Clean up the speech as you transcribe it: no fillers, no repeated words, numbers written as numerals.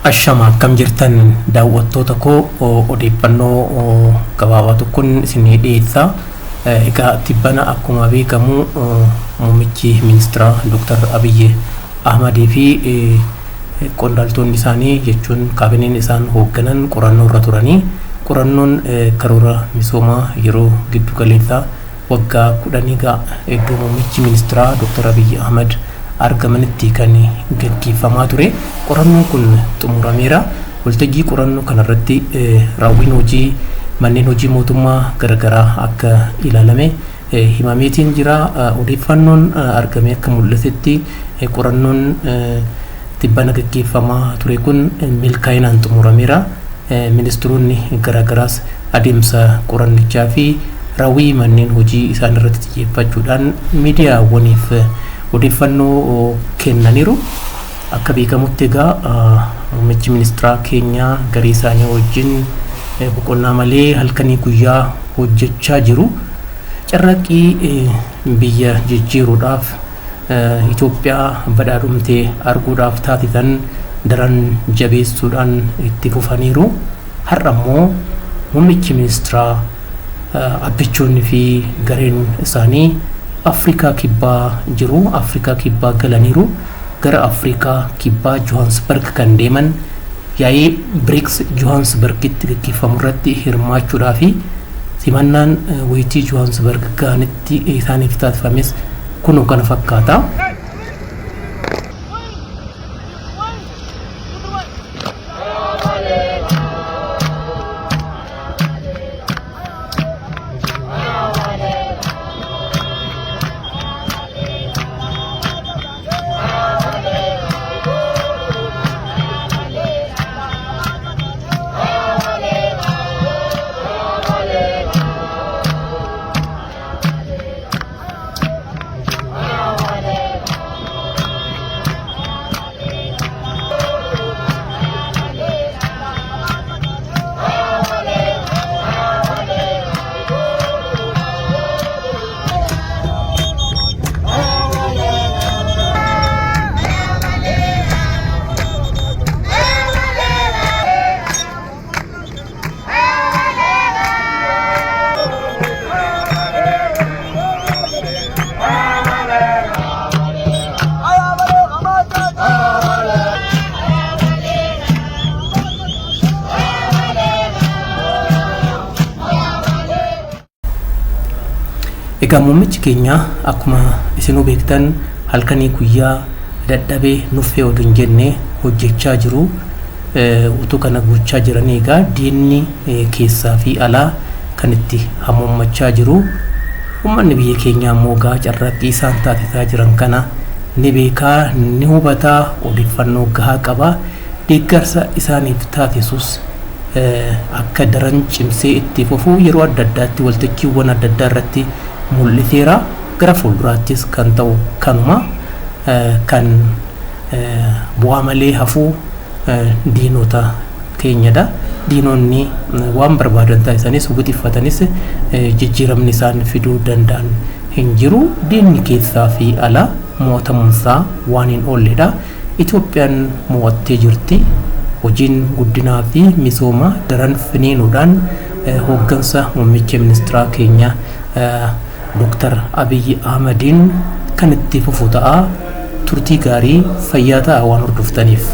Ashama akkam jirtan daawwattoota koo odeeffannoo gabaabaa tokkoon isinii dhiyeessa. Egaa tibbana akkuma beekamu muummichi ministeera Dr. Abiy Ahmad fi qondaaltonni isaanii jechuun kaabineen isaan hoogganan qorannoo irra turanii qorannoon karoora misoomaa yeroo giddu galeessaa waggaa 10 eeguu muummichi ministeera Dr. Abiy Ahmad argamanitti kan gaggeeffamaa ture. Qorannoon kun xumurameera. Waltajjii qorannoo kanarratti raawwiin hojii manneen hojii mootummaa garagaraa akka ilaalame himameetiin jira. Odeeffannoon argame akka mul'atetti qorannoon tibbana gaggeeffamaa ture kun milkaa'inaan xumurameera. Ministeeronni garagaraas adeemsa qorannichaa fi raawwii manneen hojii isaan irratti xiyyeeffachuudhaan miidiyaawwaniif odeeffannoo kennaniiru. Akka beekamutti egaa muummichi ministeera keenya garee isaanii wajjin boqonnaa malee halkanii guyyaa hojjechaa jiru. Carraaqqii biyya jijjiiruudhaaf Itoophiyaa badhaadhumtee arguudhaaf taasisan daran jabeessuudhaan itti fufaniiru. Har'a immoo muummichi ministeera abbichoonni fi gareen isaanii Afrikaa kibbaa jiru. Afrikaa kibbaa galaniiru. Gara Afrikaa kibbaa Johannesburg kan deeman yaa'ii BRICS Johannesburgitti gaggeeffamu irratti hirmaachuudhaaf simannaan wayitii Johannesburg gaanitti isaaniif taasifames kun kana fakkaata. Egaa muummichi keenya akkuma isinuu beektan halkanii guyyaa dadhabee nuffee oduun jenne hojjechaa jiru. Utuu kana gochaa jiran egaa diinni keessaa fi alaa kan itti hammachaa jiru. Uummanni biyya keenyaa immoo egaa carraaqqii isaan taasisaa jiran kana ni beekaa, ni hubataa, odeeffannoo gahaa qaba. Deeggarsa isaaniif taasisus akka daran cimsee itti fufuu yeroo adda addaatti waltajjiiwwan adda addaa irratti mul'iseera. Gara fuulduraattis kan ta'u kanuma kan bu'aa malee hafuu diinota keenyadha. Diinonni waan barbaadan taasisanis wixifatanis jijjiiramni isaan fiduu danda'an hin jiru. Diinni keessaa fi alaa mo'atamuunsaa waan hin oolledha. Itoophiyaan mo'attee jirti. Hojiin guddinaa fi misooma daran finiinuudhaan hooggansa muummicha ministeera keenya Dr. Abiy Ahmadiin kan itti fufu ta'a. Turtii gaarii fayyaa ta'aa waan hordoftaniif.